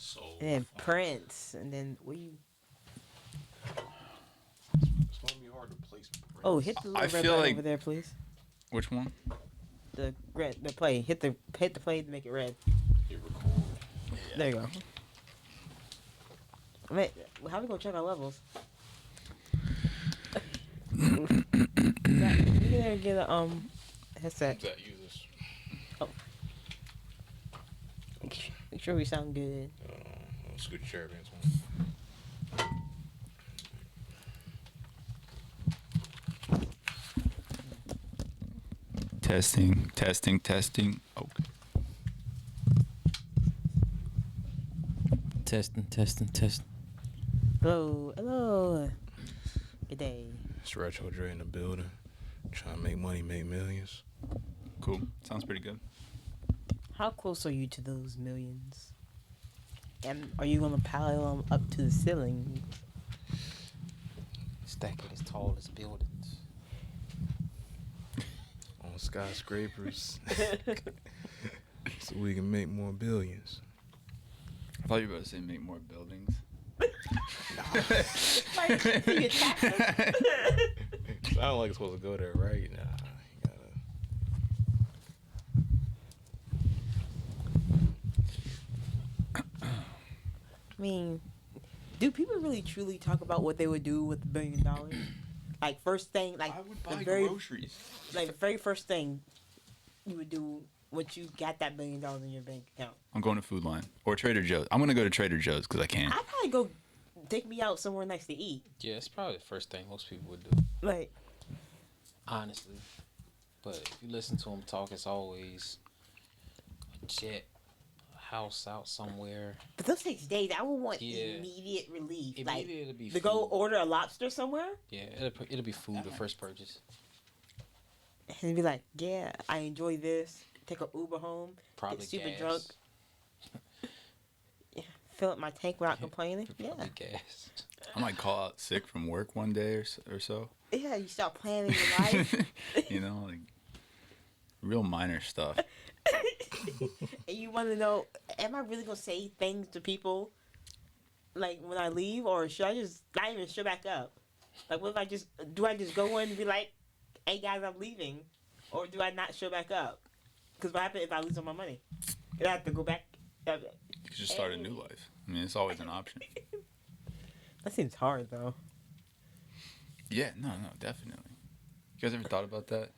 So and then fun. Prince, and then we. It's gonna be hard to place Oh, Prince. hit the I little red feel button like over there, please. which one? The red, the play. Hit the play to make it red. Hit record. There you go. Wait, how we gonna check our levels? You gotta get a headset. That use this. Oh, make sure we sound good. Scoot your chair, Antwon. Testing, testing, testing. Okay. Testing. Hello, hello. Good day. It's Retro Dre in the building. Trying to make money, make millions. Cool. Sounds pretty good. How close are you to those millions? And are you gonna pile them up to the ceiling? Stacking as tall as buildings. On skyscrapers. So we can make more billions. I thought you were about to say make more buildings. Like, you attack them. Sound like it's supposed to go there, right? Nah, you gotta. I mean, do people really truly talk about what they would do with $1 billion? Like first thing, like I would the buy very, groceries. like the very first thing you would do once you got that $1 billion in your bank account. I'm going to Food Line or Trader Joe's. I'm gonna go to Trader Joe's because I can. I'd probably go take me out somewhere nice to eat. Yeah, it's probably the first thing most people would do, Like, honestly. But if you listen to them talk, it's always a jet, a house out somewhere. but those 6 days, I would want Yeah. immediate relief. Immediate, like, it'll be to go food. order a lobster somewhere Yeah, it'll be food, the first purchase. and be like, yeah, I enjoy this. Take a Uber home. Probably get super gas. drunk. Yeah, fill up my tank without complaining. Probably Yeah. gas. I might call out sick from work one day or so. Yeah, you start planning your life. You know, like real minor stuff. And you want to know, am I really going to say things to people like when I leave, or should I just not even show back up? Like, what if I just go in and be like, hey guys, I'm leaving? Or do I not show back up? Because what happens if I lose all my money? And I have to go back. You could just start a new life. I mean, it's always an option. That seems hard though. Yeah, no, definitely. You guys ever thought about that?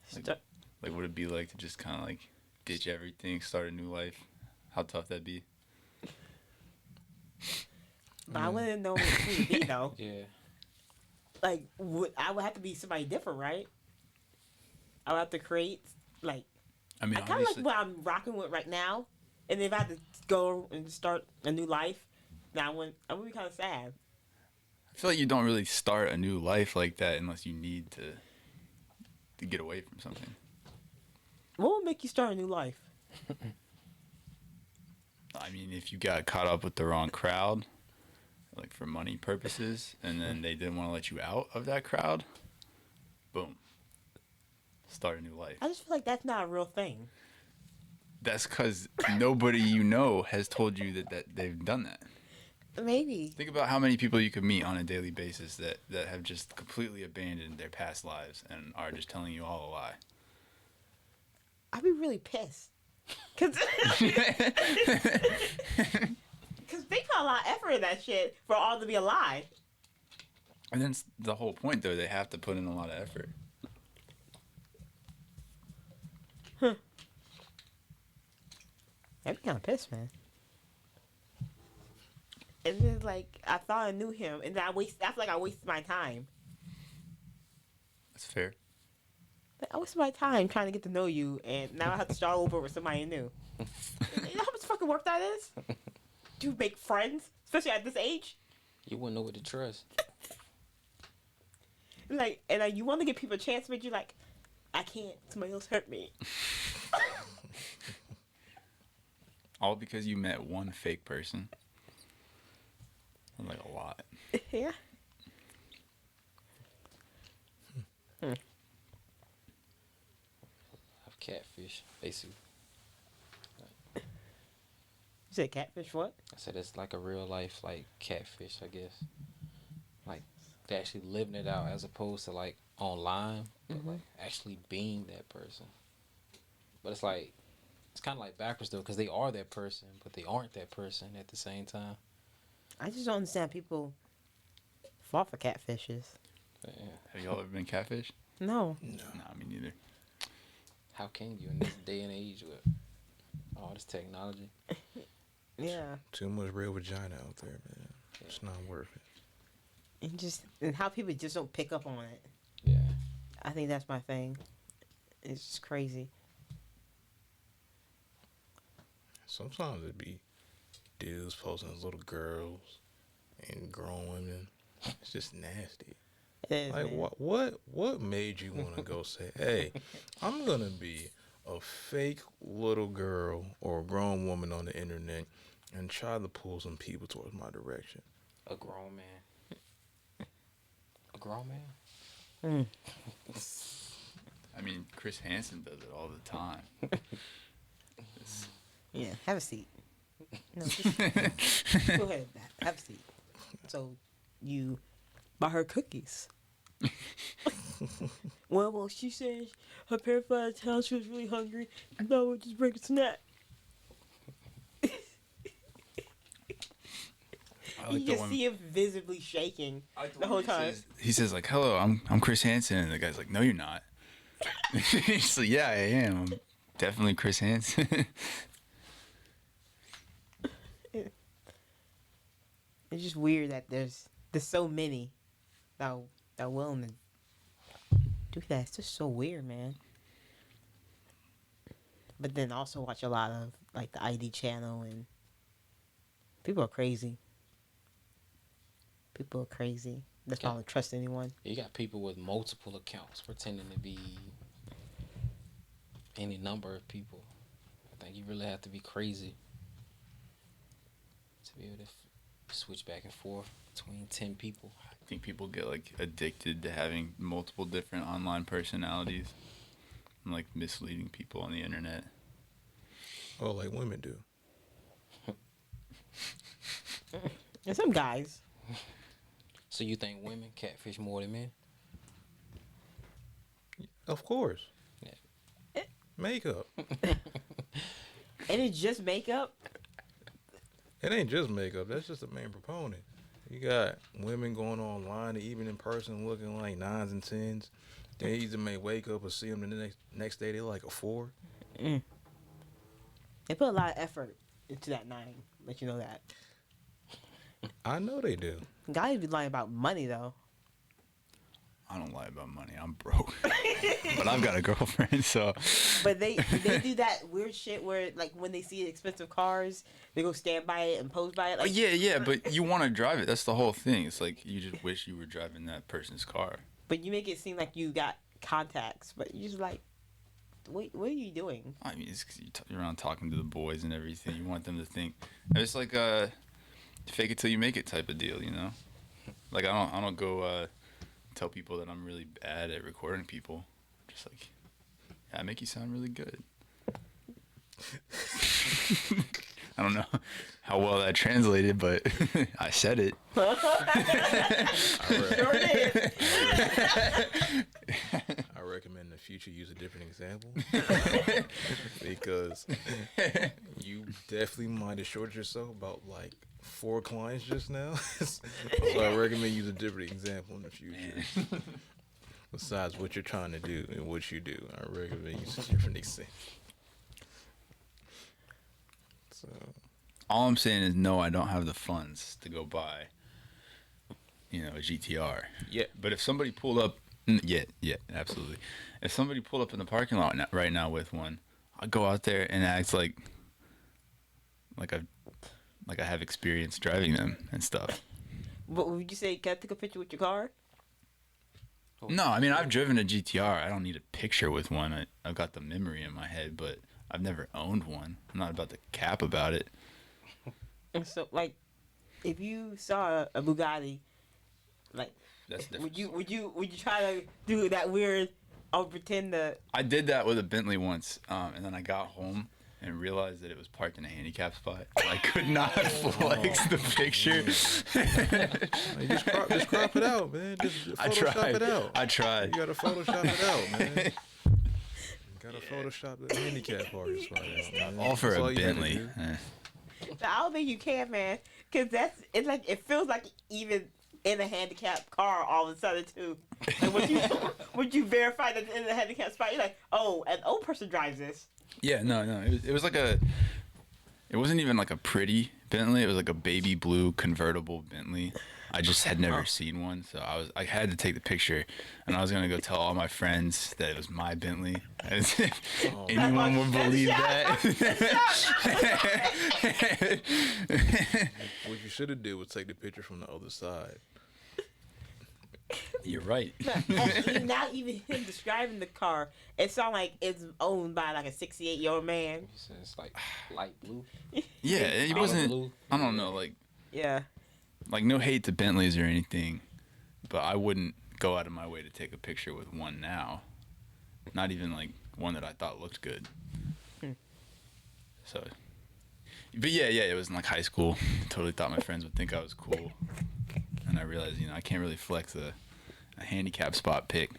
Start- Like, would it be like to just kind of like ditch everything, start a new life? How tough that'd be? But I wouldn't know who to be though. Yeah. Like, I would have to be somebody different, right? I would have to create, like, I mean, I kind of like obviously, what I'm rocking with right now. And if I had to go and start a new life, then I would be kind of sad. I feel like you don't really start a new life like that unless you need to get away from something. What would make you start a new life? I mean, if you got caught up with the wrong crowd, like for money purposes, and then they didn't want to let you out of that crowd, boom, start a new life. I just feel like that's not a real thing. That's because nobody you know has told you that they've done that. Maybe. Think about how many people you could meet on a daily basis that have just completely abandoned their past lives and are just telling you all a lie. I'd be really pissed. Because they put a lot of effort in that shit for all to be a lie. And then the whole point, though, they have to put in a lot of effort. I'd be kind of pissed, man. And then, like, I thought I knew him, and then I feel like I wasted my time. That's fair. Like, I wasted my time trying to get to know you, and now I have to start over with somebody new. You know how much fucking work that is? To make friends, especially at this age. You wouldn't know what to trust. Like, and you want to give people a chance, but you're like, I can't. Somebody else hurt me. All because you met one fake person. Like a lot. Yeah. I've catfish, basically. said catfish what? I said it's like a real life like catfish, I guess. Like they actually living it out as opposed to like online, but like actually being that person. But it's like it's kind of like backwards though, because they are that person, but they aren't that person at the same time. I just don't understand people fall for catfishes. But, yeah. Have y'all ever been catfished? No. Nah, me neither. How can you in this day and age with all this technology? Yeah. Too much real vagina out there, man. It's not worth it. And how people just don't pick up on it. Yeah. I think that's my thing. It's just crazy. Sometimes it'd be dudes posting as little girls and grown women. It's just nasty. It is, Like man. what made you want to go say, hey, I'm gonna be a fake little girl or a grown woman on the internet and try to pull some people towards my direction? A grown man. A grown man? I mean, Chris Hansen does it all the time. Yeah, have a seat. No, just go ahead. Have a seat. So, you buy her cookies. well, she said her parents went out of town. She was really hungry. No, we'll just bring a snack. You just see him visibly shaking the whole time. He says like, "Hello, I'm Chris Hansen," and the guy's like, "No, you're not." He's like, "Yeah, I am. I'm definitely Chris Hansen." It's just weird that there's so many that are willing to do that. It's just so weird, man. But then also watch a lot of like the ID channel, and people are crazy. People are crazy. That's why I don't trust anyone. You got people with multiple accounts pretending to be any number of people. I think you really have to be crazy to be able to switch back and forth between 10 people. I think people get like addicted to having multiple different online personalities and like misleading people on the internet. Oh, like women do. And some guys. So you think women catfish more than men? Of course. Yeah. Makeup. And it's just makeup. It ain't just makeup. That's just the main proponent. You got women going online, even in person, looking like 9s and 10s. They either may wake up or see them the next day, they're like a 4. They put a lot of effort into that 9. Let you know that. I know they do. Guys be lying about money though. I don't lie about money. I'm broke, but I've got a girlfriend, so. But they do that weird shit where like when they see expensive cars, they go stand by it and pose by it. Like, Yeah, but you want to drive it. That's the whole thing. It's like you just wish you were driving that person's car. But you make it seem like you got contacts, but you just like, what are you doing? I mean, it's 'cause you're around talking to the boys and everything. You want them to think it's like fake it till you make it type of deal, you know? Like I don't go tell people that I'm really bad at recording people. Just like, yeah, I make you sound really good. I don't know how well that translated, but I said it. Sure did. I recommend in the future use a different example because you definitely might have shorted yourself about like 4 clients just now. So I recommend use a different example in the future. Besides what you're trying to do and what you do, I recommend use a different example. So All I'm saying is no, I don't have the funds to go buy, a GTR. yeah, But if somebody pulled up, yeah, absolutely. If somebody pulled up in the parking lot right now with one, I'd go out there and act like I have experience driving them and stuff. But would you say, can I take a picture with your car? No, I mean, I've driven a GTR. I don't need a picture with one. I've got the memory in my head, but I've never owned one. I'm not about to cap about it. And so, like, if you saw a Bugatti, like, That's different. would you try to do that weird? I'll pretend to. I did that with a Bentley once, and then I got home, and realized that it was parked in a handicap spot. I could not flex the picture. Like, just crop it out, man. Just I Photoshop tried. it out. I tried. You gotta Photoshop it out, man. Gotta Photoshop the handicap parking spot out, man. All for That's a you gotta Bentley. do. But I don't think you can, man, because it's like it feels like even in a handicapped car all of a sudden too. Like would you verify that in the handicapped spot, you're like, oh, an old person drives this. Yeah, no. It was like it wasn't even like a pretty Bentley. It was like a baby blue convertible Bentley. I just had never seen one, so I had to take the picture, and I was gonna go tell all my friends that it was my Bentley, as if anyone would believe that. What you should have did was take the picture from the other side. You're right. Now even him describing the car, it sounds like it's owned by like a 68-year-old man. It's like light blue. Yeah, it Olive wasn't. blue. I don't know, Yeah. like no hate to Bentleys or anything, but I wouldn't go out of my way to take a picture with one now. Not even like one that I thought looked good. So, but yeah, it was in like high school. Totally thought my friends would think I was cool, and I realized, I can't really flex a handicap spot pic.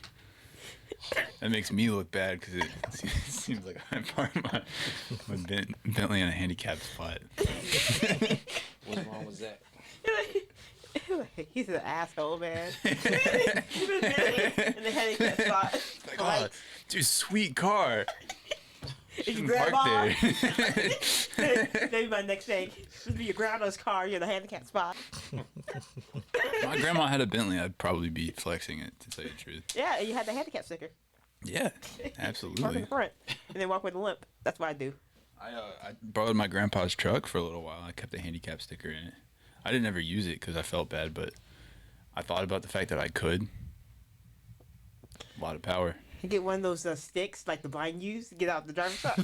That makes me look bad because it seems like I parked my Bentley in a handicap spot. What's wrong with that? He's an asshole, man. In the handicap spot. Like, oh, dude, sweet car. Is your Shouldn't park grandma? there. Maybe my next thing. Just be your grandma's car. You're in the handicap spot. If my grandma had a Bentley, I'd probably be flexing it, to tell you the truth. Yeah, and you had the handicap sticker. Yeah, Park in absolutely. the front, and then walk with a limp. That's what I do. I borrowed my grandpa's truck for a little while. I kept the handicap sticker in it. I didn't ever use it because I felt bad, but I thought about the fact that I could. A lot of power. You get one of those sticks like the blind use to get out the driver's side.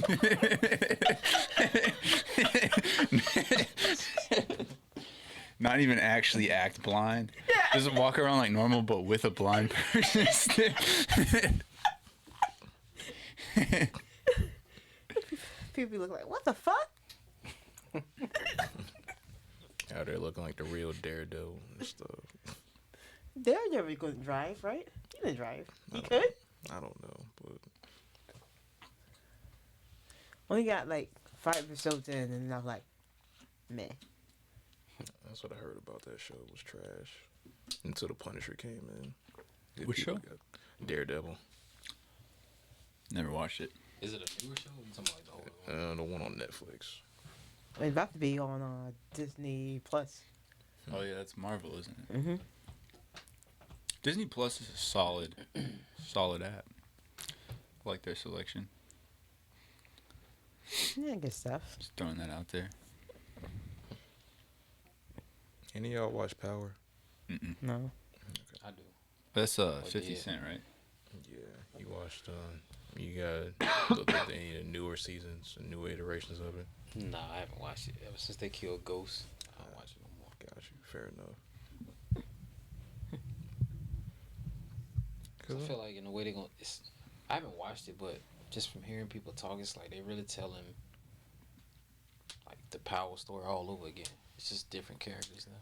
Not even actually act blind. Yeah. Just walk around like normal, but with a blind person. People look like, what the fuck? Out there looking like the real Daredevil and stuff. They're never going to drive, right? You didn't drive. You could? I don't know, but Only got like 5 episodes in, and I was like, meh. that's what I heard about that show. It was trash until the Punisher came in. Good What people show? got Daredevil. Never watched it. Is it a newer show? Or something like the old one? The one on Netflix. It's about to be on Disney Plus. Oh yeah, that's Marvel, isn't it? Mm-hmm. Disney Plus is a solid app. I like their selection. Yeah, good stuff. Just throwing that out there. Any of y'all watch Power? Mm-mm. No. I do. That's 50 yeah. Cent, right? Yeah, you watched. You got any of the newer seasons, and new iterations of it. Nah, I haven't watched it ever since they killed Ghost. I don't watch it no more. Got you. Fair enough. 'Cause I feel like in the way they're gonna. I haven't watched it, but just from hearing people talk, it's like they really telling like the Power story all over again. It's just different characters now.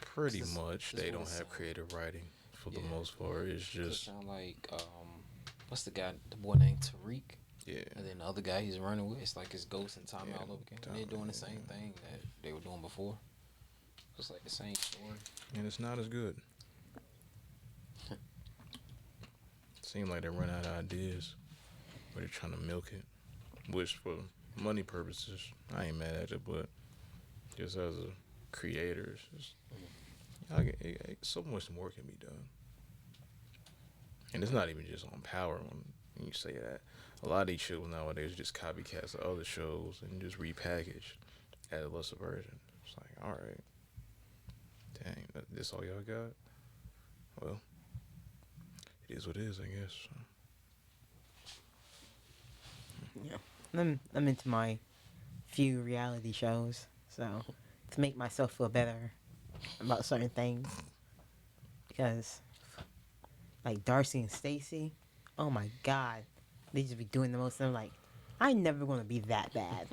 Pretty This- much, this they what don't it have sound- creative writing for the Yeah. most part. It's It just sound like what's the guy? The boy named Tariq, yeah. and then the other guy he's running with. It's like it's Ghost and Tommy Yeah, all over again. Tommy, They're doing the same yeah. thing that they were doing before. It's like the same story. And it's not as good. Seem like they run out of ideas, but they're trying to milk it, which for money purposes, I ain't mad at it, but just as a creator, it's just, so much more can be done. And it's not even just on Power when you say that. A lot of these shows nowadays are just copycats of other shows and just repackaged, add a lesser version. It's like, all right, dang, this all y'all got? Well, it is what it is, I guess. Yeah. I'm into my few reality shows, so to make myself feel better about certain things, because like Darcy and Stacy, oh my God, they just be doing the most. And I'm like, I'm never gonna be that bad.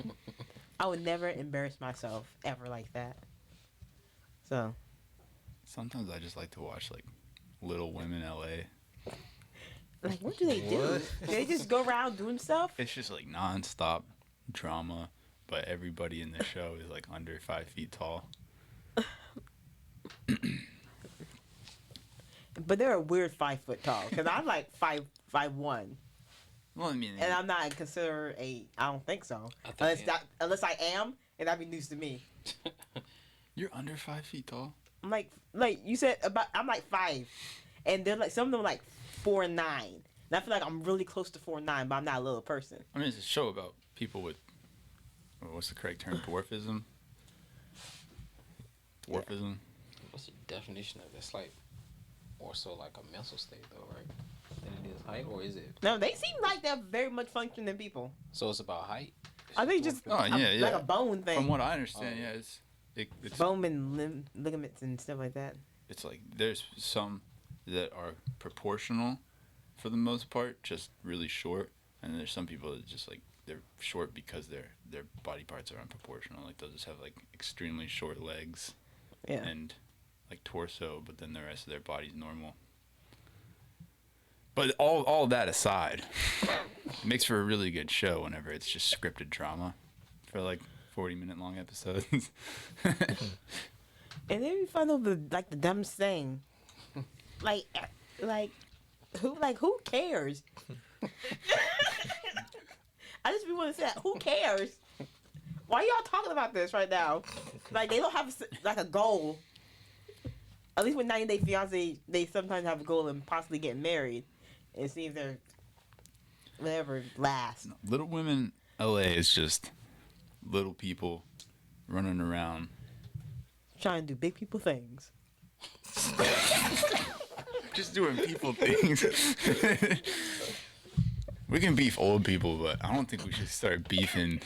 I would never embarrass myself ever like that. So Sometimes I just like to watch like Little Women LA. like, what do they do? What? They just go around doing stuff. It's just like nonstop drama, but everybody in the show is like under 5 feet tall. But they're a weird 5 foot tall because I'm like 5'1", Well, I mean, and I'm not considered a. I don't think so. I think, Unless I am, and that'd be news to me. you're under 5 feet tall. I'm like you said about. I'm like 5, and they're like some of them are like 4'9". And I feel like I'm really close to 4'9", but I'm not a little person. I mean, it's a show about people with, what's the correct term? Dwarfism? Dwarfism? What's the definition of this? Like, more so like a mental state, though, right? Than it is height, or is it? No, they seem like they're very much functioning people. So it's about height. I think just Oh, yeah, like yeah. a bone thing. From what I understand, Oh. yeah, it's Bone and ligaments and stuff like that. it's like there's some that are proportional for the most part, just really short, and there's some people that just like they're short because their body parts are unproportional. Like they'll just have like extremely short legs Yeah. and like torso, but then the rest of their body's normal. But all that aside, it makes for a really good show whenever it's just scripted drama for like 40-minute long episodes. And then we find out the dumbest thing. like who cares? I just want to say that. Who cares? Why y'all talking about this right now? Like, they don't have a goal. At least with 90 Day Fiance, they sometimes have a goal in possibly getting married and see if they're whatever lasts. Little Women LA is just little people running around. Trying to do big people things. Just doing people things. We can beef old people, but I don't think we should start beefing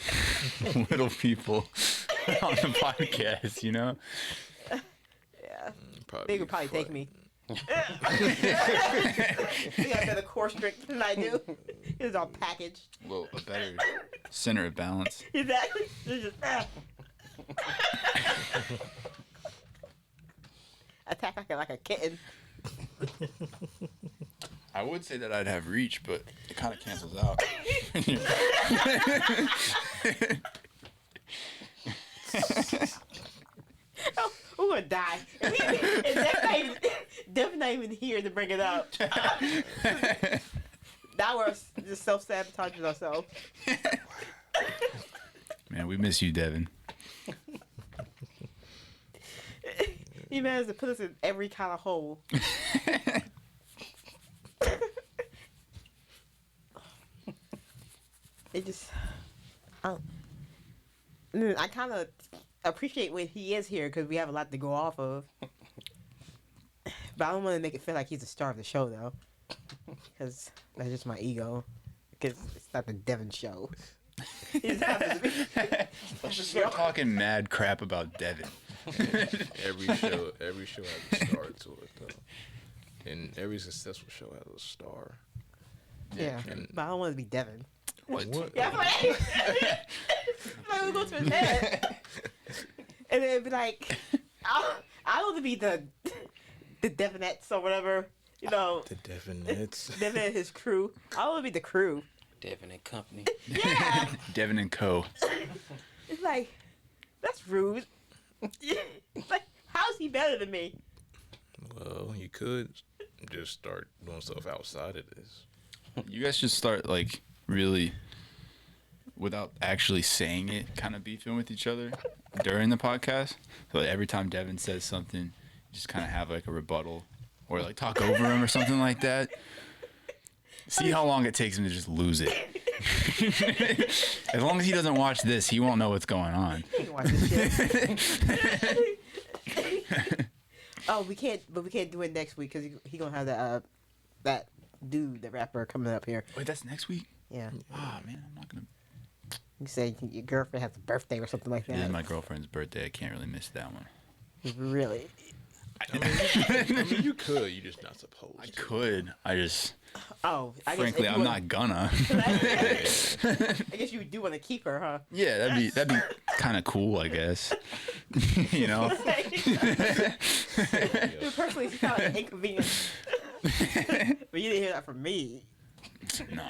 little people on the podcast, you know? Yeah. Probably They could probably take fun. me. He got better core strength than I do. It's all packaged. Well, a better center of balance. Exactly. It's just attack like a kitten. I would say that I'd have reach, but it kind of cancels out. Oh, we're gonna die. And Dev's not even here to bring it up. Now we're just self-sabotaging ourselves. Man, we miss you, Devin. He managed to put us in every kind of hole. It just, I kind of appreciate when he is here because we have a lot to go off of. But I don't want to make it feel like he's the star of the show though, because that's just my ego. Because it's not the Devin Show. He's happens to be. Let's just start talking mad crap about Devin. Every show has a star to it, though. And every successful show has a star. Yeah, And- but I don't want to be Devin. What? Yeah, I'm like, like we go to his head, and then it'd be like, I want to be the Devinettes or whatever, you know, The Devinettes. Devin and his crew. I want to be the crew. Devin and company. Yeah, Devin and Co. it's like that's rude. Like, how's he better than me? Well, you could just start doing stuff outside of this. You guys should start like really, without actually saying it, kind of beefing with each other during the podcast. So like, every time Devin says something, you just kind of have like a rebuttal or like talk over him or something like that. See how long it takes him to just lose it. As long as he doesn't watch this, he won't know what's going on. You can watch this shit. Oh, we can't do it next week because he gonna have that dude, the rapper, coming up here. Wait, that's next week? Yeah, Ah, man, I'm not gonna. you say your girlfriend has a birthday or something like It is that. my girlfriend's birthday. I can't really miss that one. Really? I mean, you could. You're just not supposed I to. could. I just, Oh, I frankly, guess I'm not gonna. I guess you do want to keep her, huh? Yeah, that'd be kind of cool, I guess. You know. Personally, it's kind of inconvenient. But you didn't hear that from me. No,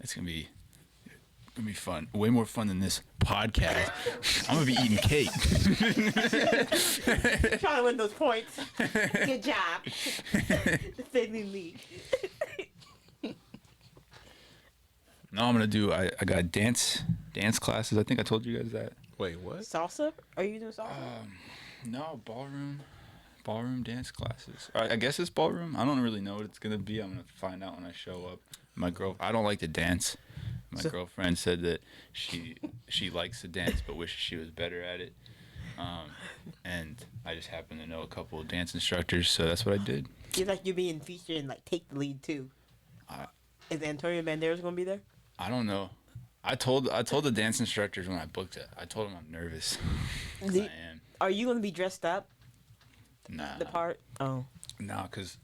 it's gonna be fun. Way more fun than this podcast. I'm gonna be eating cake. Trying to win those points. Good job. Defending me. No, I'm gonna do. I got dance classes. I think I told you guys that. Wait, what? Salsa? Are you doing salsa? No, ballroom dance classes. I guess it's ballroom. I don't really know what it's gonna be. I'm gonna find out when I show up. I don't like to dance. My girlfriend said that she likes to dance but wishes she was better at it. And I just happen to know a couple of dance instructors, so that's what I did. Seems like you're being featured in like Take the Lead too. Is Antonio Banderas gonna be there? I don't know. I told the dance instructors when I booked it. I told them I'm nervous. I am. Are you gonna be dressed up? Nah. The part? Oh. No, because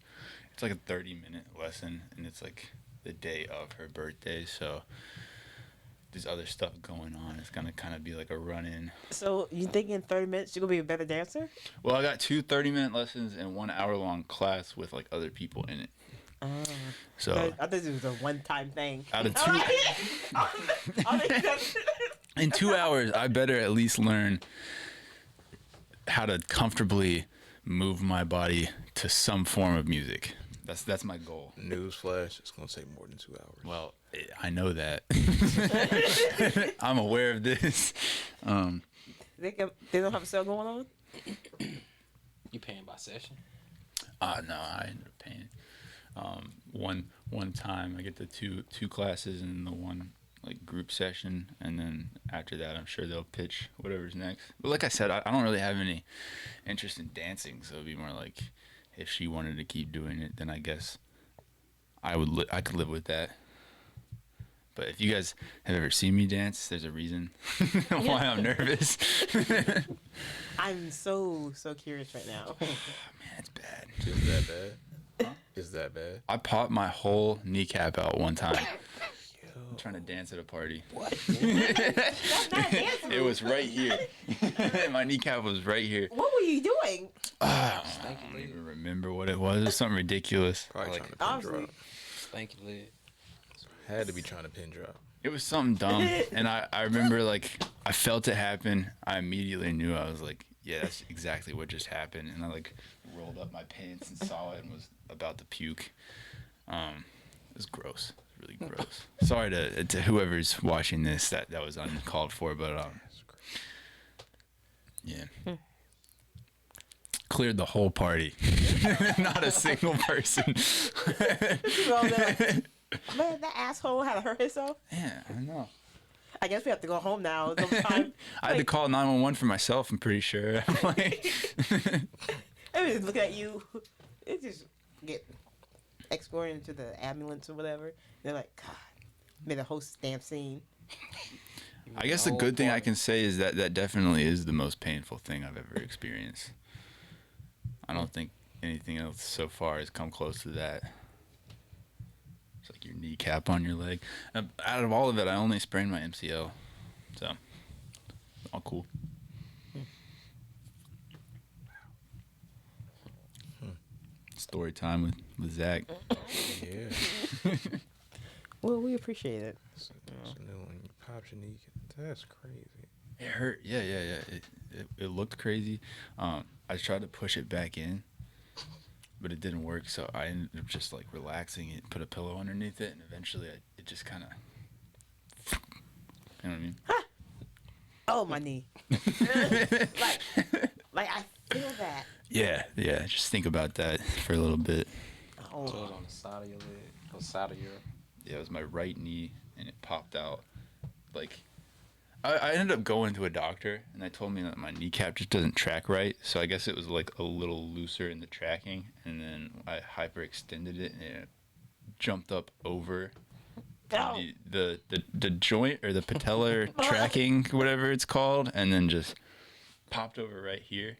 it's like a 30-minute lesson, and it's like the day of her birthday, so there's other stuff going on. It's gonna kind of be like a run-in. So you think in 30 minutes you're gonna be a better dancer? Well, I got 2 30-minute lessons and 1 hour-long class with like other people in it. So I thought it was a one-time thing. out of 2 in 2 hours, I better at least learn how to comfortably move my body to some form of music. That's my goal. Newsflash, it's going to take more than 2 hours. Well, I know that. I'm aware of this. They don't have a sale going on? You paying by session? No, I ended up paying. One time I get the two classes and the one like group session, and then after that I'm sure they'll pitch whatever's next. But like I said, I don't really have any interest in dancing, so it'd be more like if she wanted to keep doing it, then I guess I could live with that. But if you guys have ever seen me dance, there's a reason why I'm nervous. I'm so curious right now. Man, it's bad. Is that bad? Huh? Is that bad? I popped my whole kneecap out one time. I'm trying to dance at a party. What? That's not dancing. It was right here. My kneecap was right here. What were you doing? I don't even remember what it was. It was something ridiculous. Probably Like, trying to pin obviously. drop. Stanky leg. Had to be trying to pin drop. It was something dumb. And I remember, like, I felt it happen. I immediately knew. I was like, yeah, that's exactly what just happened. And I, like, rolled up my pants and saw it and was about to puke. It was gross. Really gross. Sorry to whoever's watching this that was uncalled for, but yeah. Cleared the whole party. Not a single person. Well, man, that asshole had to hurt himself. Yeah, I know. I guess we have to go home now. It's time. I had to call 911 for myself, I'm pretty sure. Like, I was just looking at you. It just get escorted into the ambulance or whatever. They're like, God, made a whole damn scene. I guess the good thing I can say is that definitely is the most painful thing I've ever experienced. I don't think anything else so far has come close to that. It's like your kneecap on your leg. Out of all of it, I only sprained my MCL. So, all cool. Story time with Zach. Yeah. Well, we appreciate it. So new one. You popped your knee. That's crazy. It hurt. Yeah. It looked crazy. I tried to push it back in, but it didn't work. So I ended up just like relaxing it, put a pillow underneath it, and eventually it just kind of, you know what I mean? Oh, my knee. like I feel that. Yeah. Just think about that for a little bit. Oh, So it was on the side of your leg, or side of your. Yeah, it was my right knee, and it popped out. Like, I ended up going to a doctor, and they told me that my kneecap just doesn't track right. So I guess it was like a little looser in the tracking, and then I hyperextended it, and it jumped up over oh. the joint or the patellar tracking, whatever it's called, and then just popped over right here.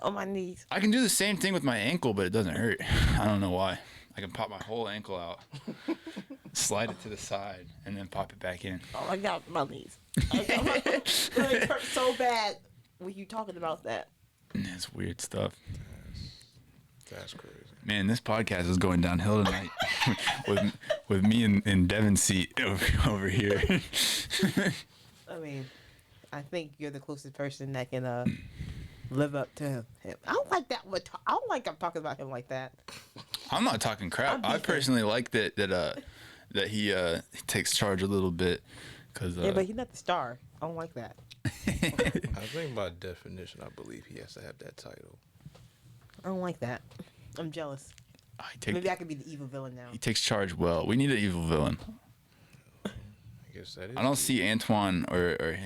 On my knees. I can do the same thing with my ankle, but it doesn't hurt. I don't know why. I can pop my whole ankle out, slide it to the side, and then pop it back in. Oh my God, my knees. It hurt so bad when you talking about that. It's weird stuff. That's crazy. Man, this podcast is going downhill tonight with me and Devin's seat over here. I mean, I think you're the closest person that can live up to him. I don't like that. I don't like I'm talking about him like that. I'm not talking crap. I personally like that he takes charge a little bit. Yeah, but he's not the star. I don't like that. I think by definition, I believe he has to have that title. I don't like that. I'm jealous. Maybe I could be the evil villain now. He takes charge well. We need an evil villain. I guess that is. I don't see Antwon or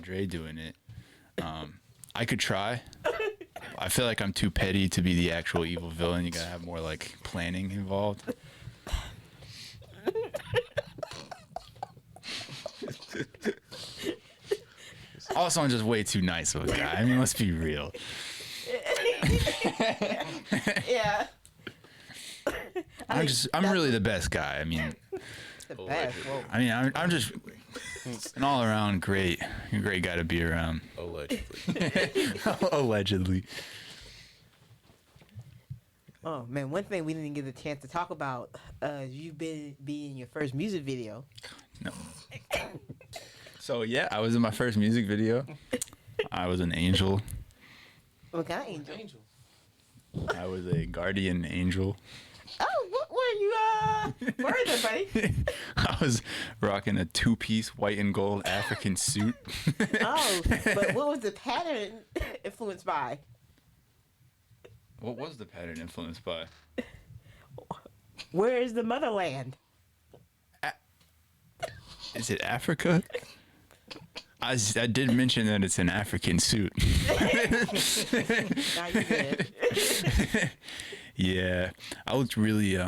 Dre doing it. I could try. I feel like I'm too petty to be the actual evil villain. You gotta have more like planning involved. Also, I'm just way too nice of a guy. I mean, let's be real. Yeah. I'm really the best guy. I mean, The best. Whoa. I mean, I'm just an all around great guy to be around. Allegedly. Allegedly. Oh man, one thing we didn't get a chance to talk about is you be in your first music video. No. So yeah, I was in my first music video. I was an angel. What kind of angel? I was a guardian angel. Oh, what were you? Where is it, buddy? I was rocking a 2-piece white and gold African suit. Oh, but what was the pattern influenced by? What was the pattern influenced by? Where is the motherland? Is it Africa? I did mention that it's an African suit. Now you did. Yeah, I looked really.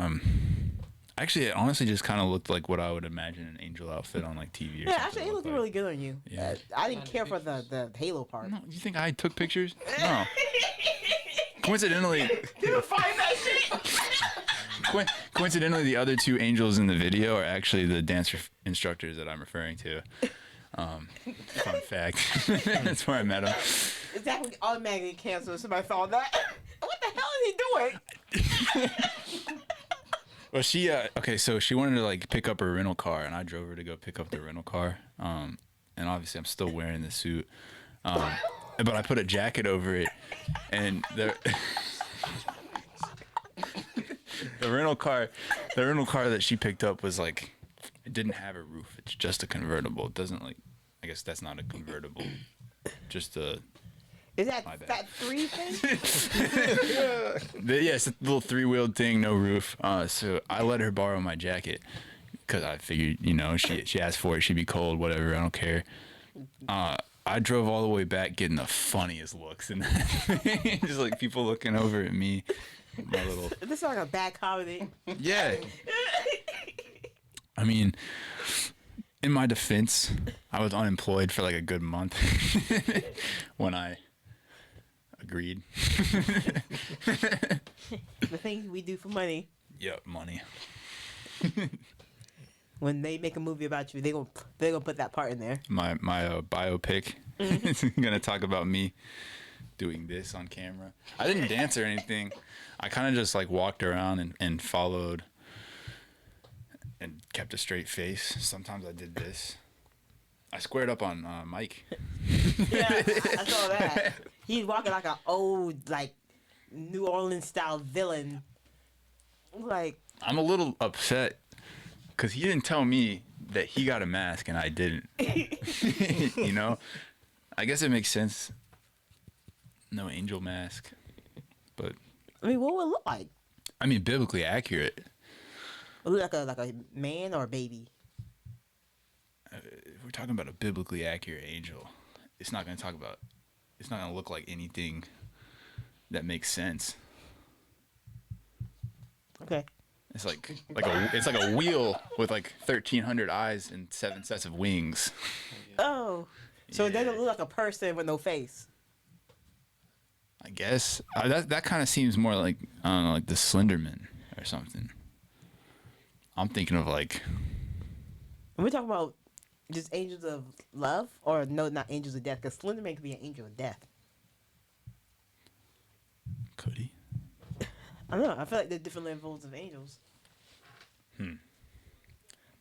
Actually, it honestly just kind of looked like what I would imagine an angel outfit on like TV. Or Yeah, actually, it looked really good on you. Yeah. I didn't care for the halo part. No, you think I took pictures? No. Coincidentally, You find that shit? coincidentally, the other two angels in the video are actually the dance instructors that I'm referring to. Fun fact. That's where I met them. That would automatically cancel if somebody saw that. What the hell is he doing? Well, so she wanted to like pick up her rental car, and I drove her to go pick up the rental car. And obviously, I'm still wearing the suit. But I put a jacket over it, and the rental car that she picked up was like, it didn't have a roof. It's just a convertible. It doesn't like, I guess that's not a convertible. Just a. Is that My bad. that 3 thing? Yeah, it's a little 3-wheeled thing, no roof. So I let her borrow my jacket because I figured, she asked for it. She'd be cold, whatever. I don't care. I drove all the way back getting the funniest looks and just like people looking over at me. My little. This is like a bad comedy. Yeah. I mean, in my defense, I was unemployed for like a good month when I agreed. The things we do for money. Yep, money. When they make a movie about you, they're gonna put that part in there. My biopic. It's gonna talk about me doing this on camera. I didn't dance or anything. I kind of just like walked around and followed and kept a straight face. Sometimes I did this. I squared up on Mike. Yeah, I saw that. He's walking like an old, like New Orleans style villain. Like, I'm a little upset because he didn't tell me that he got a mask and I didn't. I guess it makes sense. No angel mask, but I mean, what would it look like? I mean, biblically accurate. Would it look like a man or a baby? If we're talking about a biblically accurate angel, it's not going to look like anything that makes sense. Okay. It's like a wheel with like 1,300 eyes and 7 sets of wings. Oh, so it doesn't look like a person with no face. I guess that kind of seems more like I don't know, like the Slenderman or something. I'm thinking of like And we're talking about just angels of love, or no, not angels of death, because Slenderman could be an angel of death. could he? I don't know. I feel like they're different levels of angels. Hmm.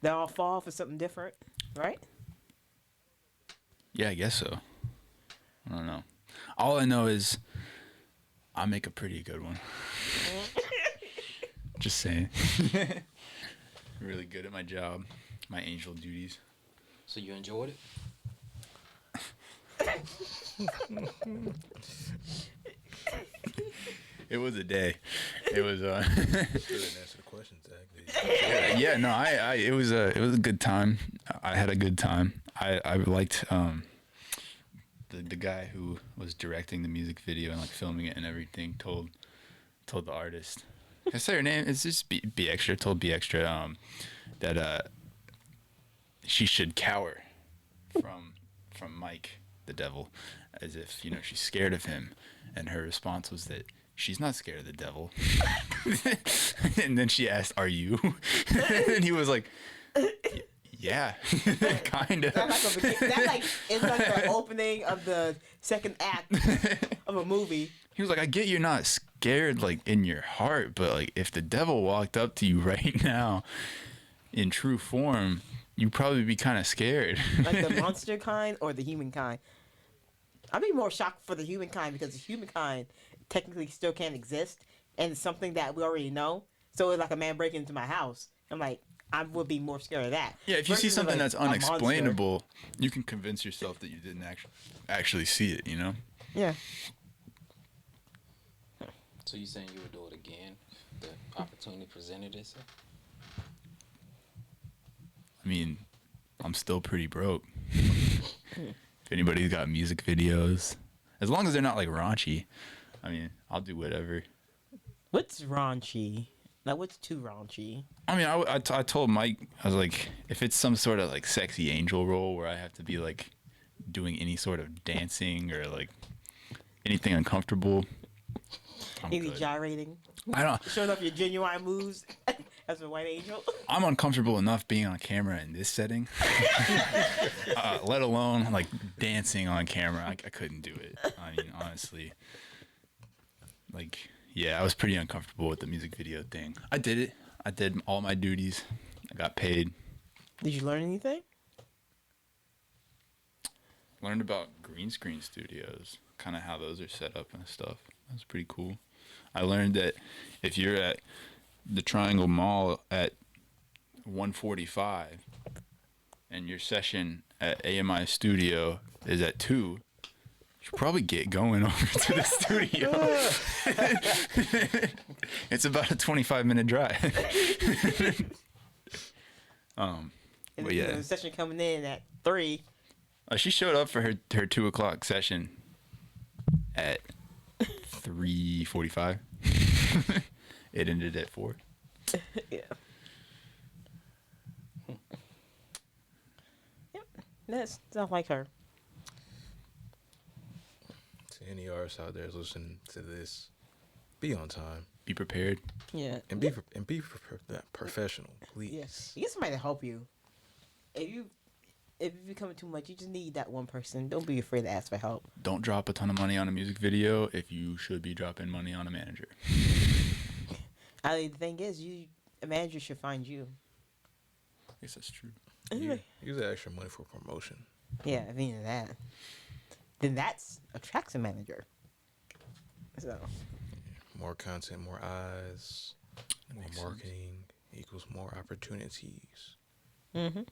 They all fall for something different, right? Yeah, I guess so. I don't know. All I know is I make a pretty good one. Just saying. Really good at my job, my angel duties. So you enjoyed it? It was a day. It was Still didn't answer the question, Zach. yeah, no, I it was a good time. I had a good time. I liked the guy who was directing the music video and like filming it and everything told the artist. Can I say her name? It's just B Extra. Told B Extra that she should cower from Mike the devil, as if she's scared of him, and her response was that she's not scared of the devil. And then she asked, "Are you?" And he was like, "Yeah, kind of." That is like the opening of the second act of a movie. He was like, "I get you're not scared like in your heart, but like if the devil walked up to you right now in true form, you'd probably be kind of scared." Like the monster kind or the human kind. I'd be more shocked for the humankind, because the humankind technically still can't exist, and it's something that we already know. So it's like a man breaking into my house. I'm like, I would be more scared of that. Yeah, if you see Versus, something like, that's a monster. unexplainable, you can convince yourself that you didn't actually see it, Yeah. So you saying you would do it again if the opportunity presented itself? I mean, I'm still pretty broke. If anybody's got music videos, as long as they're not like raunchy, I mean, I'll do whatever. What's raunchy? Like, what's too raunchy? I mean, I told Mike, I was like, if it's some sort of like sexy angel role where I have to be like doing any sort of dancing or like anything uncomfortable, I'm Maybe good. gyrating. I don't. Showing off your genuine moves as a white angel. I'm uncomfortable enough being on camera in this setting, let alone like dancing on camera. I couldn't do it. I mean, honestly, like, yeah, I was pretty uncomfortable with the music video thing. I did it. I did all my duties. I got paid. Did you learn anything? Learned about green screen studios, kind of how those are set up and stuff. That was pretty cool. I learned that if you're at the Triangle Mall at 1:45 and your session at AMI Studio is at 2, you should probably get going over to the studio. It's about a 25-minute drive. And But yeah. the session coming in at 3. She showed up for her 2:00 session at 3:45. It ended at 4. Yeah. Yep. That's not like her. To any artists out there listening to this, be on time Be prepared. Yeah. and be professional, please. Yes. You get somebody to help you. If you become too much, you just need that one person. Don't be afraid to ask for help. Don't drop a ton of money on a music video if you should be dropping money on a manager. The thing is, a manager should find you. I guess that's true. Use that extra money for promotion. Yeah, I mean that. Then that's attracts a manager. So More content, more eyes, more Makes sense. marketing equals more opportunities mm-hmm.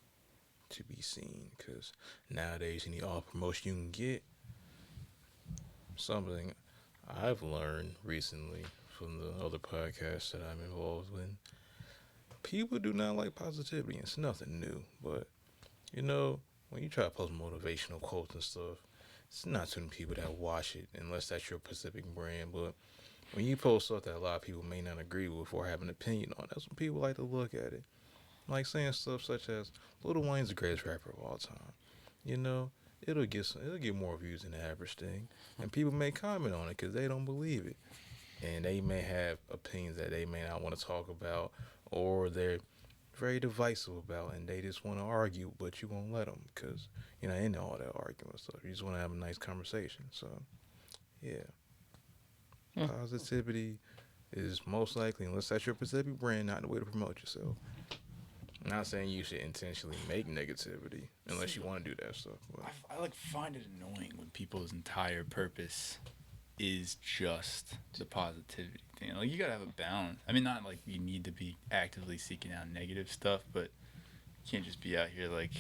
to be seen. Because nowadays, you need all promotion you can get. Something I've learned recently from the other podcasts that I'm involved with. People do not like positivity. It's nothing new. But, when you try to post motivational quotes and stuff, it's not too many people that watch it unless that's your specific brand. But when you post stuff that a lot of people may not agree with or have an opinion on, that's when people like to look at it. Like saying stuff such as, Lil Wayne's the greatest rapper of all time. it'll get more views than the average thing, and people may comment on it because they don't believe it, and they may have opinions that they may not want to talk about, or they're very divisive about, and they just want to argue, but you won't let them because you're not into all that argument stuff. You just want to have a nice conversation. So, yeah, positivity is most likely, unless that's your specific brand, not the way to promote yourself. I'm not saying you should intentionally make negativity unless you want to do that stuff. But. I like find it annoying when people's entire purpose is just the positivity thing. Like, you gotta have a balance. I mean, not like you need to be actively seeking out negative stuff, but you can't just be out here like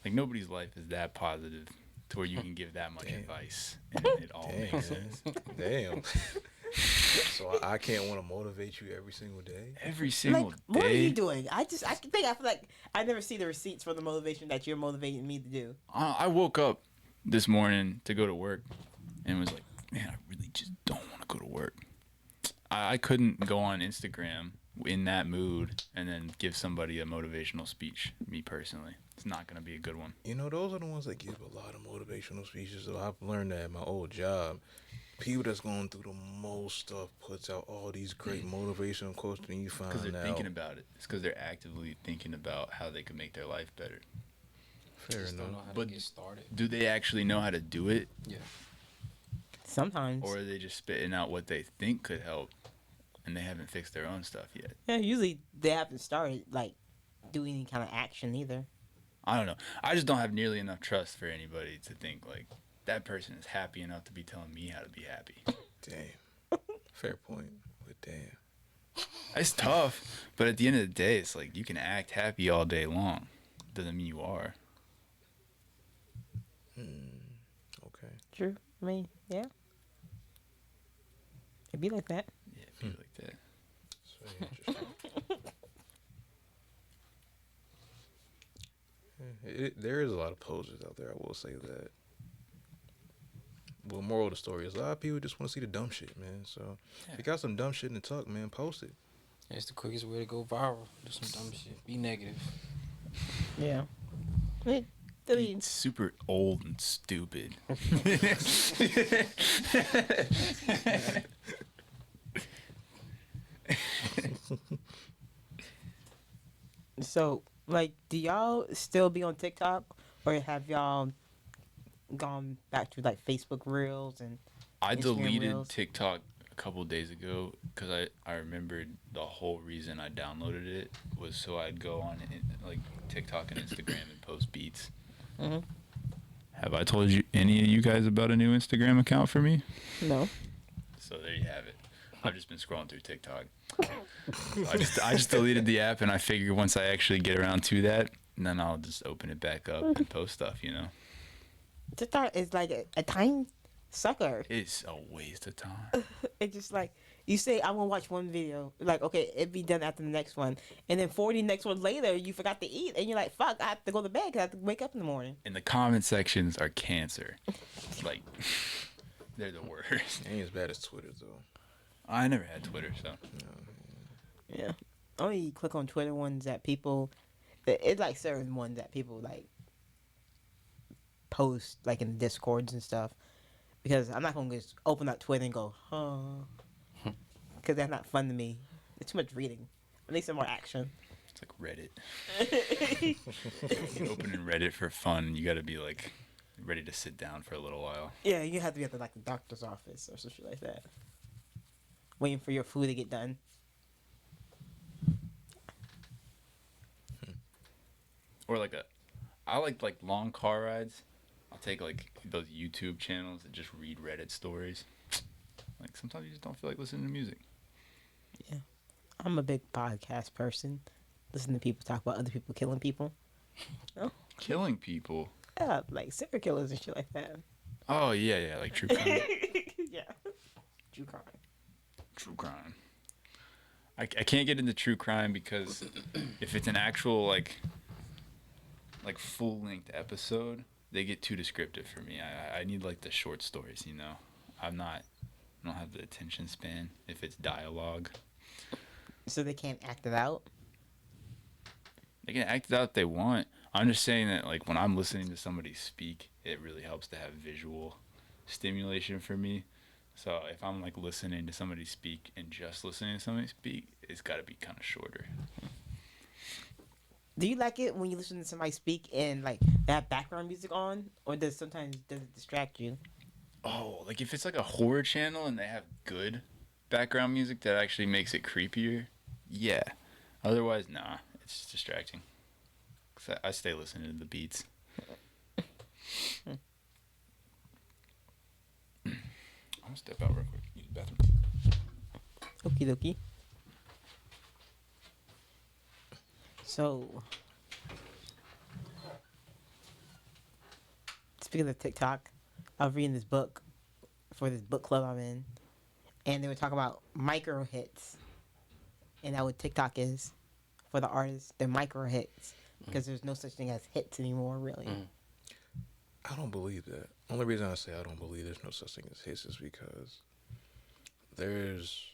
nobody's life is that positive to where you can give that much advice and it all makes sense. Damn. So I can't want to motivate you every single day. Every single day. What are you doing? I feel like I never see the receipts for the motivation that you're motivating me to do. I woke up this morning to go to work and was like, man, I really just don't want to go to work. I couldn't go on Instagram in that mood and then give somebody a motivational speech, me personally. It's not going to be a good one. You know, those are the ones that give a lot of motivational speeches. So I've learned that at my old job. People that's going through the most stuff puts out all these great motivational quotes, and you find out. Because they're thinking about it. It's because they're actively thinking about how they can make their life better. Fair enough. Don't know how to get started. Do they actually know how to do it? Yeah. Sometimes. Or are they just spitting out what they think could help, and they haven't fixed their own stuff yet? Yeah, usually they haven't started like doing any kind of action either. I don't know. I just don't have nearly enough trust for anybody to think like that person is happy enough to be telling me how to be happy. Damn. Fair point. But damn. It's tough, but at the end of the day, it's like you can act happy all day long. Doesn't mean you are. Okay. True. I mean, yeah. It'd be like that. Yeah, be like that. That's very interesting. There is a lot of posers out there, I will say that. Well, moral of the story is a lot of people just want to see the dumb shit, man. So, if you got some dumb shit in the tuck, man, post it. It's the quickest way to go viral. Do some dumb shit. Be negative. Yeah. I Be mean, super old and stupid. so, like, do y'all still be on TikTok, or have y'all gone back to like Facebook Reels and I Instagram deleted Reels? TikTok a couple days ago because I remembered the whole reason I downloaded it was so I'd go on like TikTok and Instagram and post beats. Mhm. Have I told you any of you guys about a new Instagram account for me? No. So there you have it. I've just been scrolling through TikTok. So I just deleted the app, and I figured once I actually get around to that, then I'll just open it back up and post stuff, you know? TikTok is like a time sucker. It's a waste of time. It's just like you say, I'm gonna watch one video, like okay, it'd be done after the next one, and then 40 next ones later, you forgot to eat, and you're like, fuck, I have to go to bed because I have to wake up in the morning. And the comment sections are cancer. Like, they're the worst. Ain't as bad as Twitter, though. I never had Twitter, so. Yeah. Only click on Twitter ones that people, it's like certain ones that people like post like in Discords and stuff, because I'm not gonna just open up Twitter and go, huh, because that's not fun to me. It's too much reading. I need some more action. It's like Reddit. You're opening Reddit for fun. You gotta be like ready to sit down for a little while. Yeah, you have to be at the doctor's office or some shit like that, waiting for your food to get done. Or I like long car rides. I'll take like those YouTube channels that just read Reddit stories. Like sometimes you just don't feel like listening to music. Yeah, I'm a big podcast person. Listen to people talk about other people killing people. Oh, Killing people. yeah, like serial killers and shit like that. Oh yeah, like true crime. Yeah, true crime. True crime. I can't get into true crime because if it's an actual like full length episode, they get too descriptive for me. I need like the short stories, you know. I don't have the attention span if it's dialogue. So they can't act it out. They can act it out if they want. I'm just saying that like when I'm listening to somebody speak, it really helps to have visual stimulation for me. So if I'm like listening to somebody speak and just listening to somebody speak, it's got to be kind of shorter. Do you like it when you listen to somebody speak and like they have background music on, or does it distract you? Oh, like if it's like a horror channel and they have good background music that actually makes it creepier, yeah. Otherwise, nah, it's distracting. 'Cause I stay listening to the beats. I'm gonna step out real quick. Use the bathroom. Okie dokie. So, speaking of TikTok, I was reading this book for this book club I'm in, and they were talking about micro hits, and that what TikTok is for the artists. They're micro hits because there's no such thing as hits anymore, really. I don't believe that. Only reason I say I don't believe there's no such thing as hits is because there's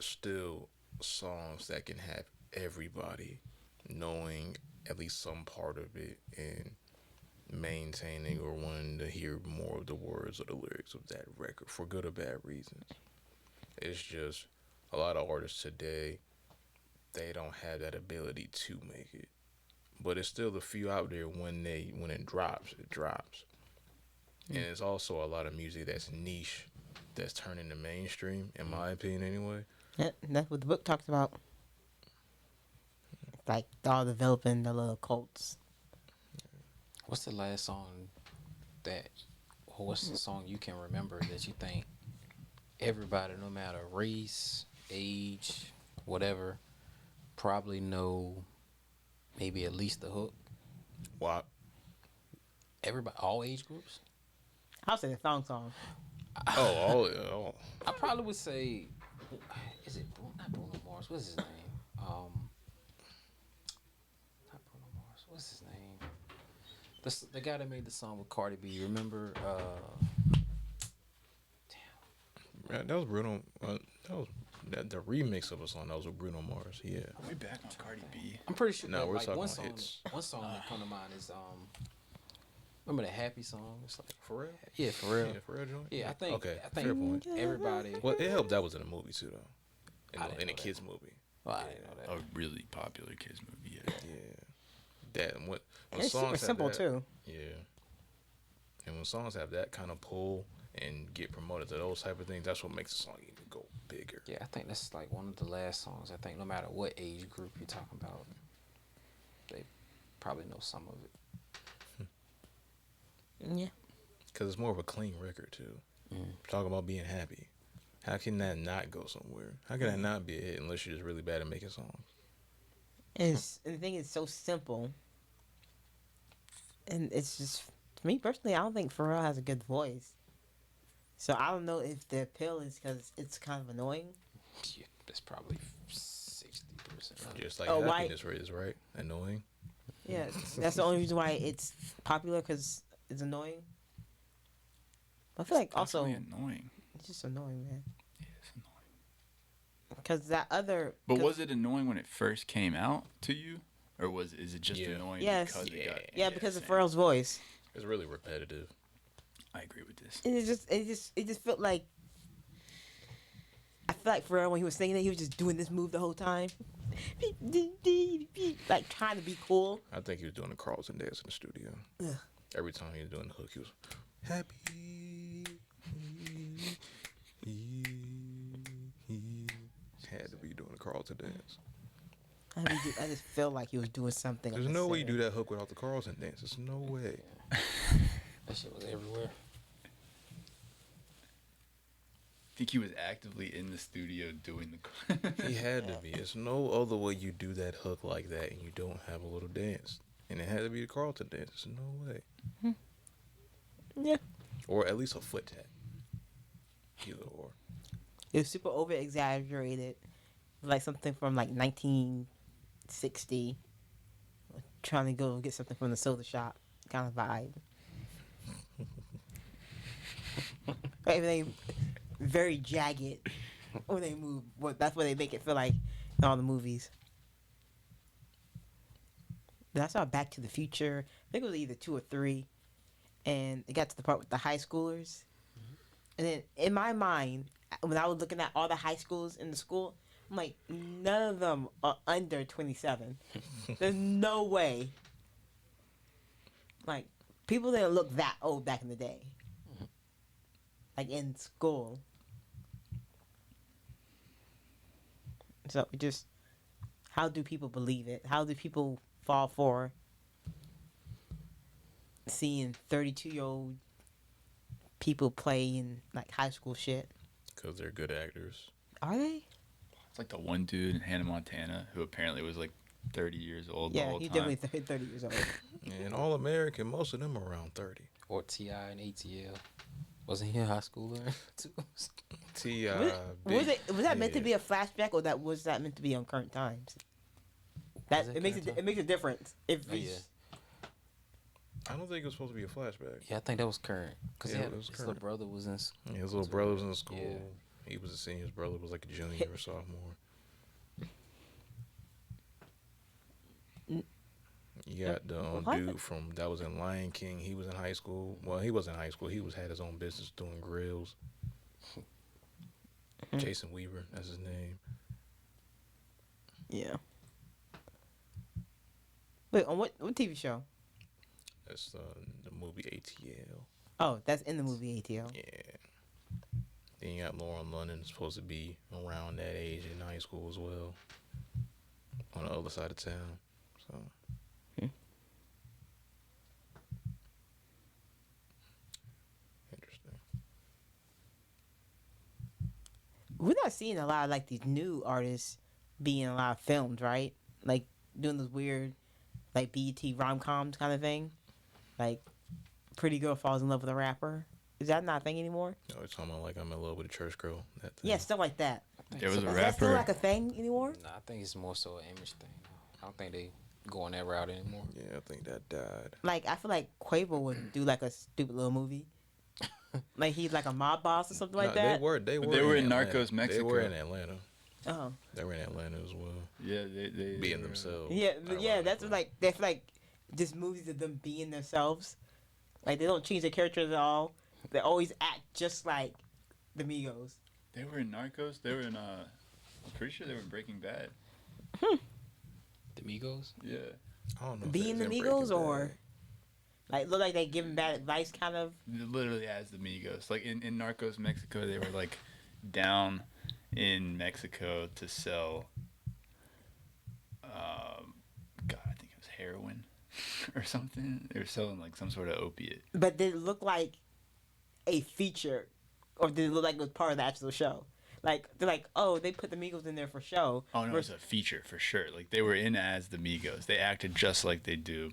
still songs that can have everybody knowing at least some part of it and maintaining or wanting to hear more of the words or the lyrics of that record for good or bad reasons. It's just a lot of artists today, they don't have that ability to make it. But it's still the few out there when it drops, it drops. And it's also a lot of music that's niche, that's turning to mainstream, in my opinion anyway. Yeah, and that's what the book talks about. It's like all developing the little cults. What's the last song or what's the song you can remember that you think everybody, no matter race, age, whatever, probably know maybe at least the hook? WAP. Everybody, all age groups? I'll say the song. Oh. I probably would say, is it not Bruno Mars? What's his name? Not Bruno Mars. What's his name? The guy that made the song with Cardi B. Remember? Yeah, that was Bruno. That was the remix of a song. That was with Bruno Mars. Yeah. Are we back on Cardi B? I'm pretty sure. No, we're like talking one about song. hits. One song that come to mind is remember the Happy song? It's like, For real? yeah, for real. Yeah, for real joint? Yeah, I think. Okay, I think fair point. everybody. Well, it helped that was in a movie too, though. I didn't In a know kids movie. Well, I didn't know that. A really popular kids movie. Yeah. Yeah. That and when It's super songs have simple that, too. Yeah. And when songs have that kind of pull and get promoted to those type of things, that's what makes the song even go bigger. Yeah, I think that's like one of the last songs. I think no matter what age group you're talking about, they probably know some of it. Yeah. Because it's more of a clean record too. Talk about being happy. How can that not go somewhere? How can that not be a hit unless you're just really bad at making songs? And the thing is so simple. And it's just, to me personally, I don't think Pharrell has a good voice. So I don't know if the appeal is because it's kind of annoying. Yeah, that's probably 60%. Just like Oh, why- happiness is right? Annoying. Yeah, that's the only reason why it's popular, because it's annoying. I feel like also Definitely annoying. it's just annoying, man. Yeah, it's annoying. Because that other. But was it annoying when it first came out to you, or is it just Yeah. annoying Yes. because it got? Yeah, because of same. Pharrell's voice. It's really repetitive. I agree with this. And it just felt like. I feel like Pharrell, when he was singing it, he was just doing this move the whole time. Like trying to be cool. I think he was doing the Carlton dance in the studio. Ugh. Every time he was doing the hook, he was happy. Had to be doing the Carlton dance. I just felt like he was doing something. There's no way you do that hook without the Carlton dance. There's no way. That shit was everywhere. I think he was actively in the studio doing the. He had to be. There's no other way you do that hook like that and you don't have a little dance. And it had to be the Carlton dance. There's no way. Yeah. Or at least a foot tap. Either or. It was super over exaggerated. Like something from like 1960. Trying to go get something from the soda shop kind of vibe. Everything very jagged when they move. Well, that's what they make it feel like in all the movies. Then I saw Back to the Future. I think it was either 2 or 3, and it got to the part with the high schoolers. And then in my mind, when I was looking at all the high schools in the school, I'm like, none of them are under 27. There's no way. Like, people didn't look that old back in the day. Like in school. So just, how do people believe it? How do people fall for seeing 32-year-old people play in like high school shit? Because they're good actors. Are they? It's like the one dude in Hannah Montana who apparently was like 30 years old the Yeah, whole he's time. definitely 30 years old. And All American, most of them are around 30. Or T.I. and ATL. Wasn't he a high schooler too? Was that meant to be a flashback, or was that meant to be on current times? That Was it it makes current it time? makes a difference if Oh, he's, yeah. I don't think it was supposed to be a flashback. Yeah, I think that was current. Because Yeah, it was his current. little brother was in. Yeah, his little brother was in school. Yeah. He was a senior. His brother was like a junior or sophomore. You got the What? dude that was in Lion King. He was in high school. Well, he wasn't in high school. He had his own business doing grills. Jason Weaver, that's his name. yeah. Wait, on what TV show? That's the movie ATL. Oh, that's in the movie ATL. Yeah. Then you got Lauren London, supposed to be around that age in high school as well. On the other side of town. So. Interesting. We're not seeing a lot of like these new artists being in a lot of films, right? Like doing those weird, like BET rom-coms kind of thing. Like, pretty girl falls in love with a rapper. Is that not a thing anymore? No, it's talking about like I'm in love with a church girl. That thing. Yeah, stuff like that. There was a Is that still rapper. like a thing anymore? Nah, I think it's more so an image thing. I don't think they going that route anymore. Yeah, I think that died. Like, I feel like Quavo would do like a stupid little movie. Like he's like a mob boss or something like No, that. They were in Atlanta. Narcos, Mexico. They were in Atlanta. Oh, They were in Atlanta as well. Yeah, they Being were, themselves. yeah, but yeah. That's ironically. like they feel like just movies of them being themselves. Like they don't change their characters at all. They always act just like the Migos. They were in Narcos. They were in I'm pretty sure they were in Breaking Bad. The Migos? Yeah. I don't know. if Being they the was in Migos Breaking or Bad. like look like they giving bad advice, kind of. Literally as the Migos. Like in Narcos Mexico, they were like down in Mexico to sell God, I think it was heroin or something. They were selling like some sort of opiate. But did it look like a feature, or did it look like it was part of the actual show? Like they're like, oh, they put the Migos in there for show. Oh no, it's a feature for sure. Like they were in as the Migos. They acted just like they do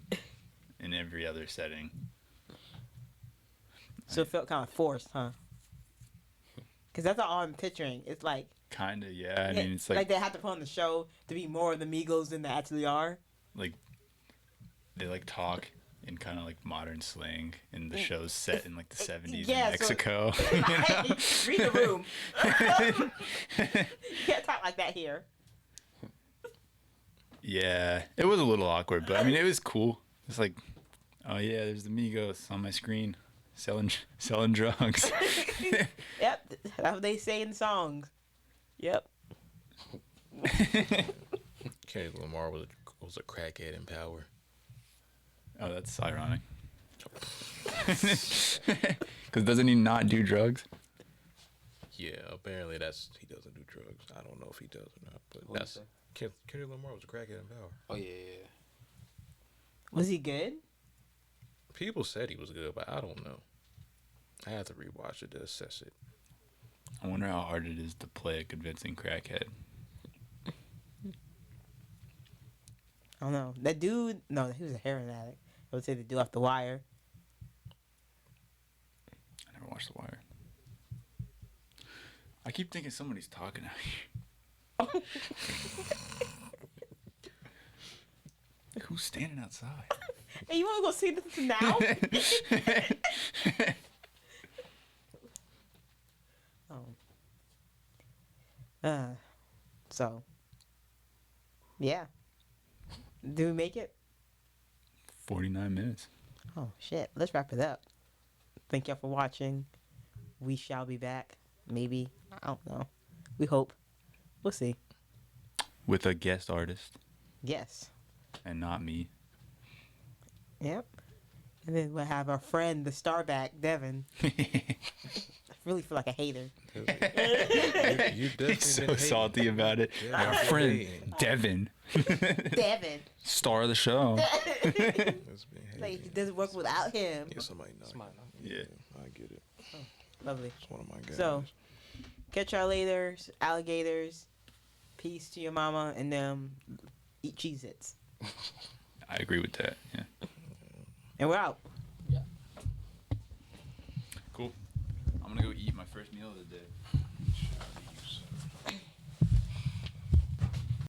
in every other setting. So it felt kind of forced, huh? Because that's all I'm picturing. It's like Kinda, yeah. I mean, it's like they have to put on the show to be more of the Migos than they actually are. like they like talk in kind of like modern slang, and the show's set in like the 70s Yeah, in Mexico. So, read the room. You can't talk like that here. Yeah, it was a little awkward, but I mean, it was cool. It's like, oh yeah, there's the Migos on my screen, selling drugs. Yep, that's what they say in songs. Yep. Kendrick Lamar was a crackhead in Power. Oh, that's ironic. Because doesn't he not do drugs? Yeah, apparently he doesn't do drugs. I don't know if he does or not, but What'd you that's say? Kendrick Lamar was a crackhead in Power. Oh, yeah. Was he good? People said he was good, but I don't know. I have to rewatch it to assess it. I wonder how hard it is to play a convincing crackhead. I don't know. That dude, no, he was a heroin addict. I would say the dude off The Wire. I never watched The Wire. I keep thinking somebody's talking out here. Who's standing outside? Hey, you want to go see this now? So, yeah. Do we make it? 49 minutes. Oh shit. Let's wrap it up. Thank y'all for watching. We shall be back. Maybe. I don't know. We hope. We'll see. With a guest artist Yes. and not me. Yep. And then we'll have our friend, the starback, Devin. I really feel like a hater. You definitely He's so been hating. salty about it. Yeah, Our you're friend, hating. Devin. Devin. Star of the show. It's been Like, hating. it doesn't work without him. Yeah, somebody not. Somebody Yeah. I get it. Lovely. It's one of my guys. So, catch y'all later, alligators. Peace to your mama and them. Eat Cheez-Its. I agree with that. Yeah. And we're out. Cool. I'm gonna go eat my first meal of the day.